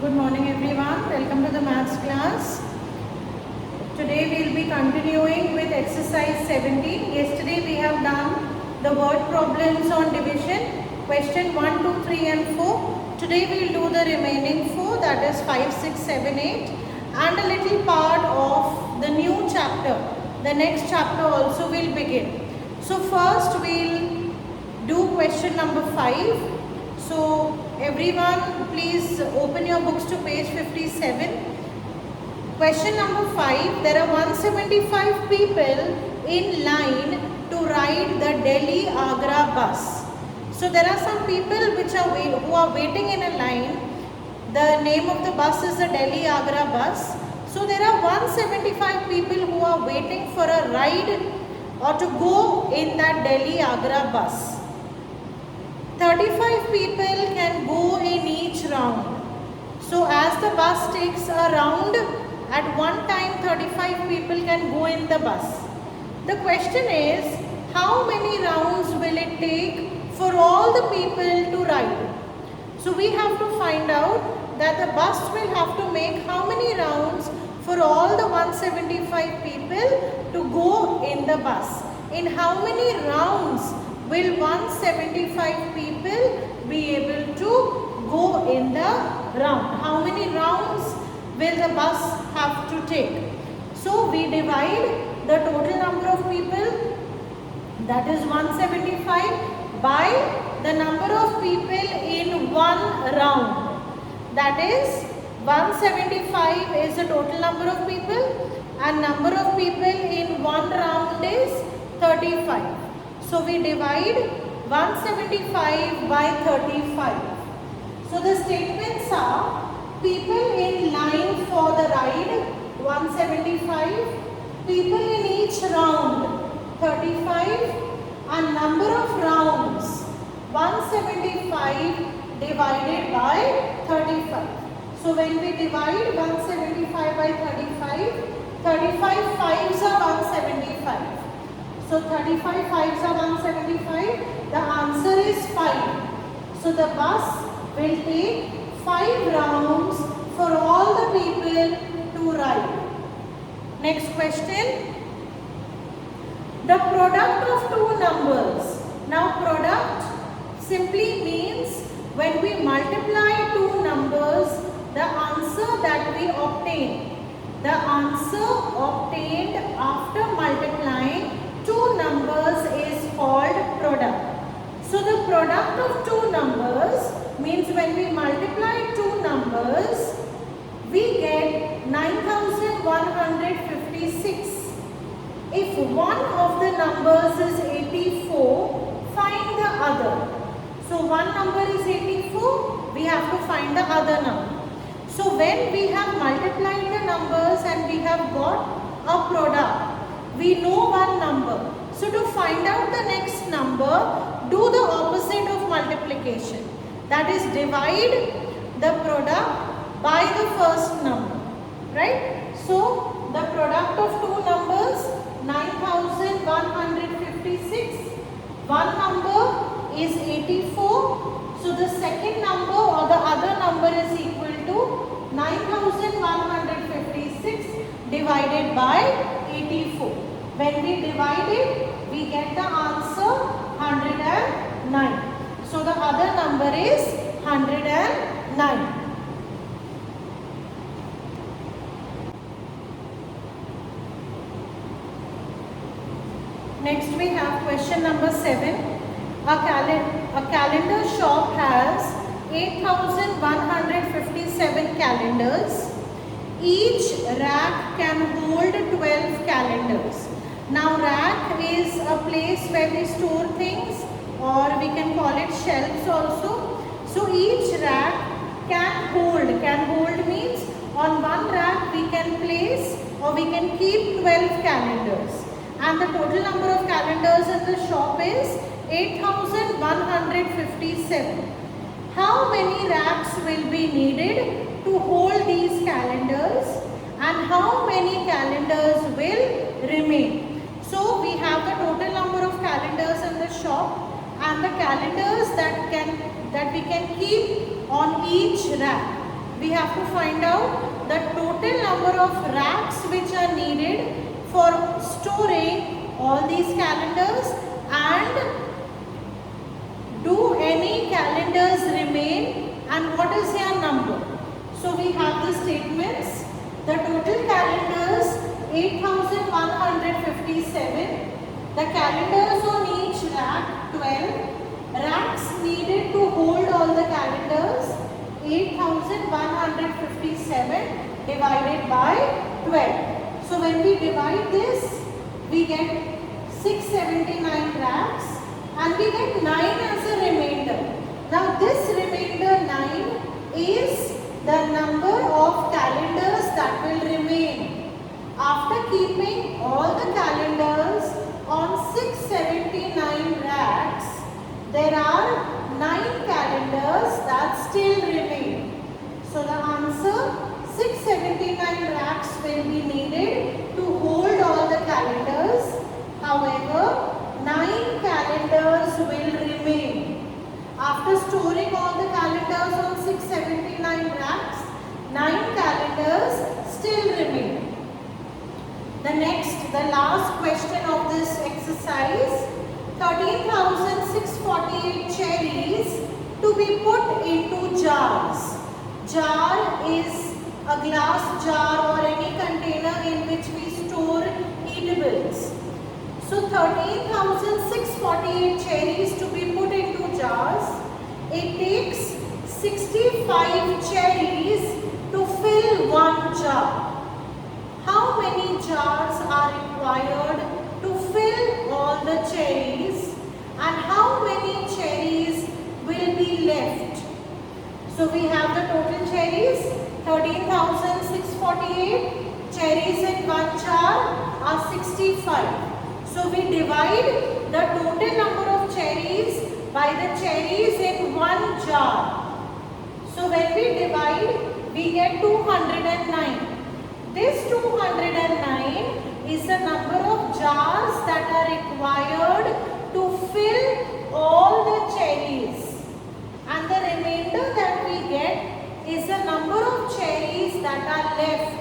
Good morning everyone. Welcome to the maths class. Today we will be continuing with exercise 17. Yesterday we have done the word problems on division. Question 1, 2, 3 and 4. Today we will do the remaining 4, that is 5, 6, 7, 8 and a little part of the new chapter. The next chapter also will begin. So first we will do question number 5. So everyone please open your books to page 57. Question number 5. There are 175 people in line to ride the Delhi-Agra bus. So there are some people who are waiting in a line. The name of the bus is the Delhi-Agra bus. So there are 175 people who are waiting for a ride or to go in that Delhi-Agra bus. 35 people can go in each round. So as the bus takes a round, at one time 35 people can go in the bus. The question is, how many rounds will it take for all the people to ride? So we have to find out that the bus will have to make how many rounds for all the 175 people to go in the bus. In how many rounds will 175 people be able to go in the round? How many rounds will the bus have to take? So we divide the total number of people, that is 175, by the number of people in one round. That is 175 is the total number of people and number of people in one round is 35. So we divide 175 by 35. So the statements are, people in line for the ride 175, people in each round 35 and number of rounds 175 divided by 35. So when we divide 175 by 35, 35 fives are 175. So 35 fives are 175. The answer is 5. So the bus will take 5 rounds for all the people to ride. Next question. The product of two numbers. Now product simply means when we multiply two numbers, the answer that we obtain. The answer obtained after multiplying two numbers is called product. So the product of two numbers means when we multiply two numbers, we get 9156. If one of the numbers is 84, find the other. So one number is 84, we have to find the other number. So when we have multiplied the numbers and we have got a product, we know one number. So to find out the next number, do the opposite of multiplication. That is, divide the product by the first number. Right? So the product of two numbers, 9156. One number is 84. So the second number or the other number is equal to 9156 divided by 84. When we divide it, we get the answer 109. So the other number is 109. Next we have question number 7. A calendar shop has 8,157 calendars. Each rack can hold 12 calendars. Now rack is a place where we store things, or we can call it shelves also. So each rack can hold means on one rack we can place or we can keep 12 calendars. And the total number of calendars in the shop is 8,157. How many racks will be needed to hold these calendars and how many calendars will remain? So we have the total number of calendars in the shop and the calendars that we can keep on each rack. we have to find out the total number of racks which are needed for storing all these calendars, and do any calendars remain, and what is their number. So we have the statements. The total calendars 8157. The calendars on each rack 12. Racks needed to hold all the calendars 8157 divided by 12. So when we divide this, we get 679 racks and we get 9 as a remainder. Now this remainder 9 is the number of calendars that will remain. After keeping all the calendars on 679 racks, there are 9 calendars that still remain. So the answer, 679 racks will be needed to hold all the calendars. However, 9 calendars will remain. After storing all the calendars on 679 racks, 9 calendars still remain. The last question of this exercise, 13,648 cherries to be put into jars. Jar is a glass jar or any container in which we store eatables. So 13,648 cherries to be put into jars. It takes 65 cherries to fill one jar. How many jars are required to fill all the cherries, and how many cherries will be left? So we have the total cherries, 13,648. Cherries in one jar are 65. So we divide the total number of cherries by the cherries in one jar. So when we divide, we get 209. This 209 is the number of jars that are required to fill all the cherries. And the remainder that we get is the number of cherries that are left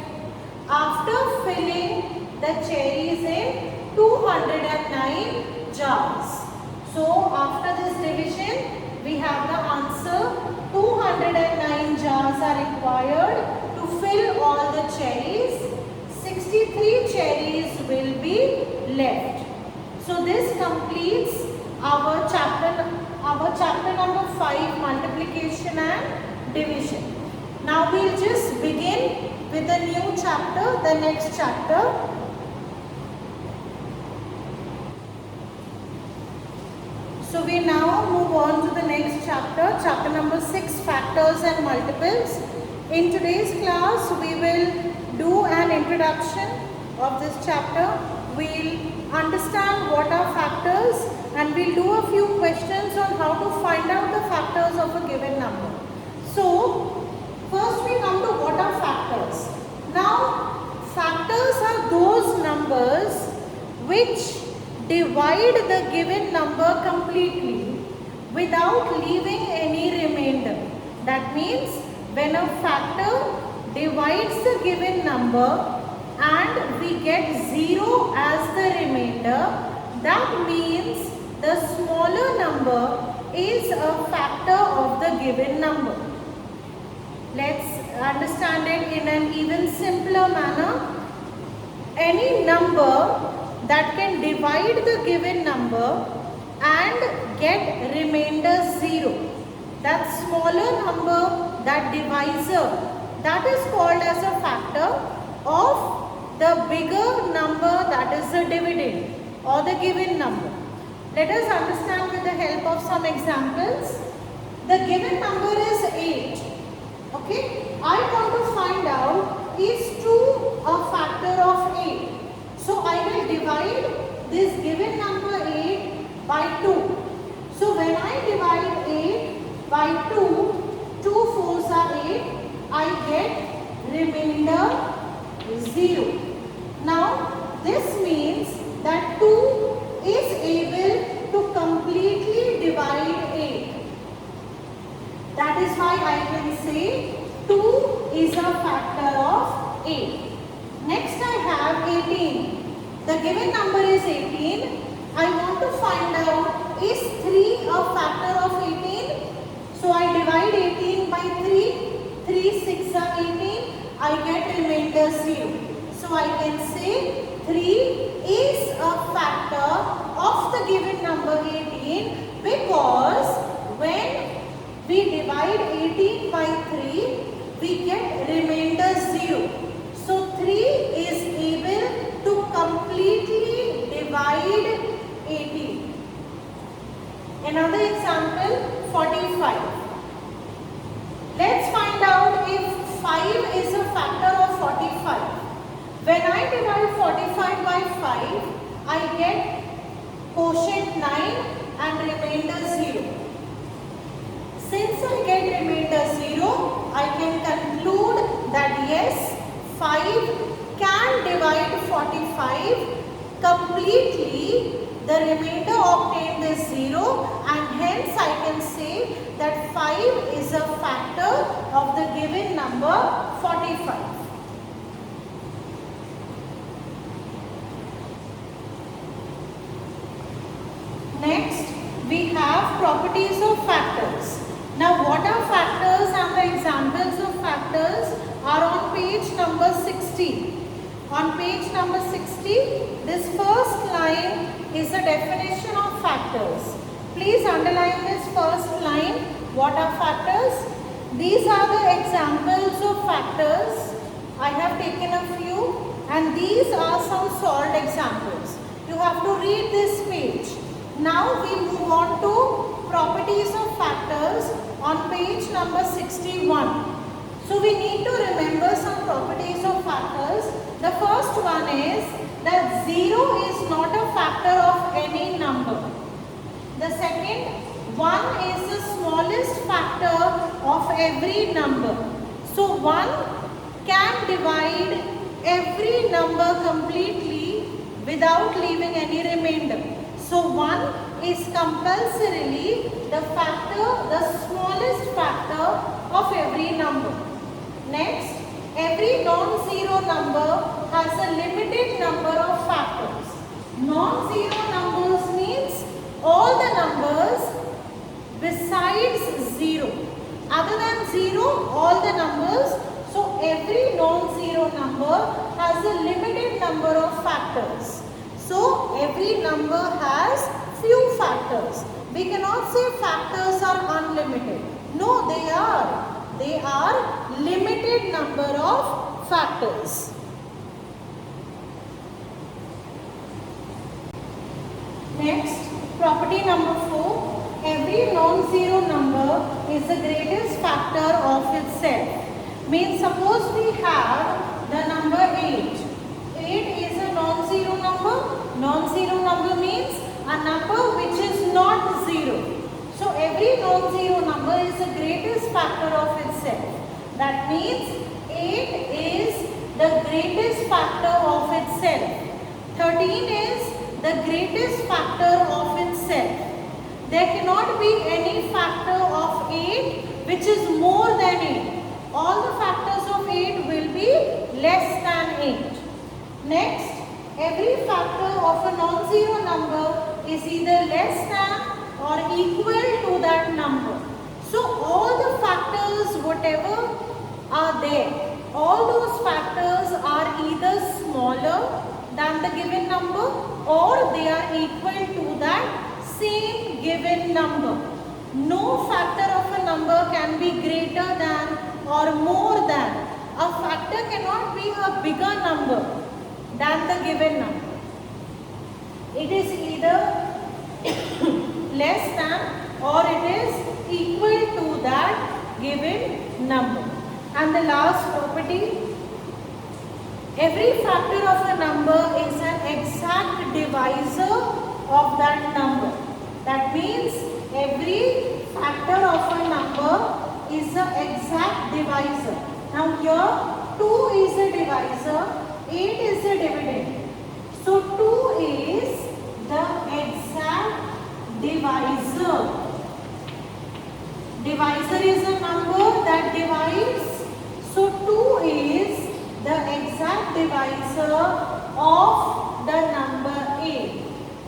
after filling the cherries in 209 jars. So after this division, we have the answer. 209 jars are required to fill all the cherries. 63 cherries will be left. So this completes our chapter number 5, multiplication and division. Now we'll just begin with the new chapter, the next chapter. So we now move on to the next chapter, chapter number 6, factors and multiples. In today's class, we will do an introduction of this chapter. We'll understand what are factors and we'll do a few questions on how to find out the factors of a given number. So, first we come to what are factors. Now, factors are those numbers which divide the given number completely without leaving any remainder. That means when a factor divides the given number and we get 0 as the remainder, that means the smaller number is a factor of the given number. Let's understand it in an even simpler manner. Any number that can divide the given number and get remainder 0. That smaller number, that divisor, that is called as a factor of the bigger number, that is the dividend or the given number. Let us understand with the help of some examples. The given number is 8. Okay, I want to find out, is 2 a factor of 8? So I will divide this given number 8 by 2. So when I divide 8 by 2, 2 4s are 8, I get remainder 0. Now this means that 2 is able to completely divide 8. That is why I can say 2 is a factor of 8. Next I have 18. The given number is 18. I want to find out, is 3 a factor of 18? So I divide 18 by 3. 3 6 are 18. I get remainder 0. So I can say 3 is a factor of the given number 18 because when we divide 18 by 3, we get remainder 0. So 3 is able to completely divide 18. Another example, 45. Let's find out if 5 is a factor of 45. When I divide 45 by 5, I get quotient 9 and remainder 0. Since I get remainder 0, I can conclude that yes, 5 can divide 45 completely. The remainder obtained is 0 and hence I can say that 5 is a factor of the given number 45. Next, we have properties of factors. Now, what are factors and the examples of factors are on page number 60. On page number 60, this first line is a definition of factors. Please underline this first line. What are factors? These are the examples of factors. I have taken a few and these are some solved examples. You have to read this page. Now we move on to properties of factors on page number 61. So we need to remember some properties of factors. The first one is that 0 is not a factor of any number. The second, 1 is the smallest factor of every number. So 1 can divide every number completely without leaving any remainder. So 1 is compulsorily the smallest factor of every number. Next, every non-zero number has a limited number of factors. Non-zero numbers means all the numbers besides 0. Other than 0, all the numbers. So every non-zero number has a limited number of factors. So every number has few factors. We cannot say factors are unlimited. No, they are. They are limited number of factors. Next, property number 4. Every non-zero number is the greatest factor of itself. Means suppose we have the number 8. 8 is a non-zero number. Non-zero number means a number which is not 0. So every non-zero number is the greatest factor of itself. That means 8 is the greatest factor of itself. 13 is the greatest factor of itself. There cannot be any factor of 8 which is more than 8. All the factors of 8 will be less than 8. Next, every factor of a non-zero number is either less than or equal to that number. So all the factors whatever are there, all those factors are either smaller than the given number or they are equal to that same given number. No factor of a number can be greater than or more than. A factor cannot be a bigger number than the given number. It is either less than or it is equal to that given number. And the last property, every factor of a number is an exact divisor of that number. That means every factor of a number is an exact divisor. Now here 2 is a divisor, 8 is a dividend. So 2 is the exact divisor. Divisor is a number that divides. So 2 is the exact divisor of the number 8.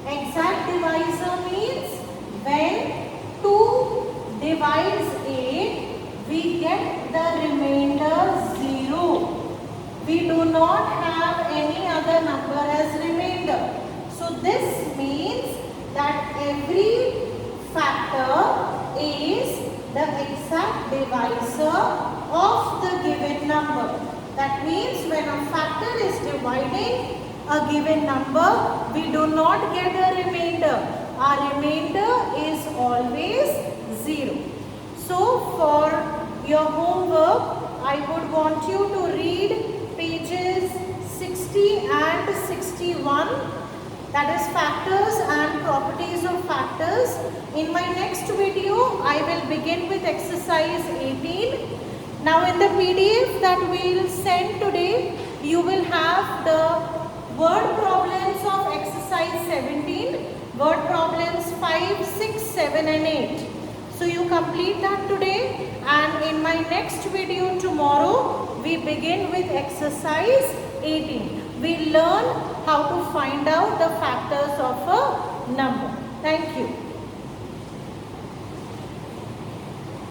Exact divisor means when 2 divides 8, we get the remainder 0. We do not have any other number as remainder. So this means that every factor is the exact divisor of the given number. That means when a factor is dividing a given number, we do not get a remainder. Our remainder is always 0. So for your homework, I would want you to read pages 60 and 61, that is factors and properties of factors. In my next video, I will begin with exercise 18. Now in the PDF that we will send today, you will have the word problems of exercise 17, word problems 5, 6, 7 and 8. So you complete that today, and in my next video tomorrow, we begin with exercise 18. We learn how to find out the factors of a number. Thank you.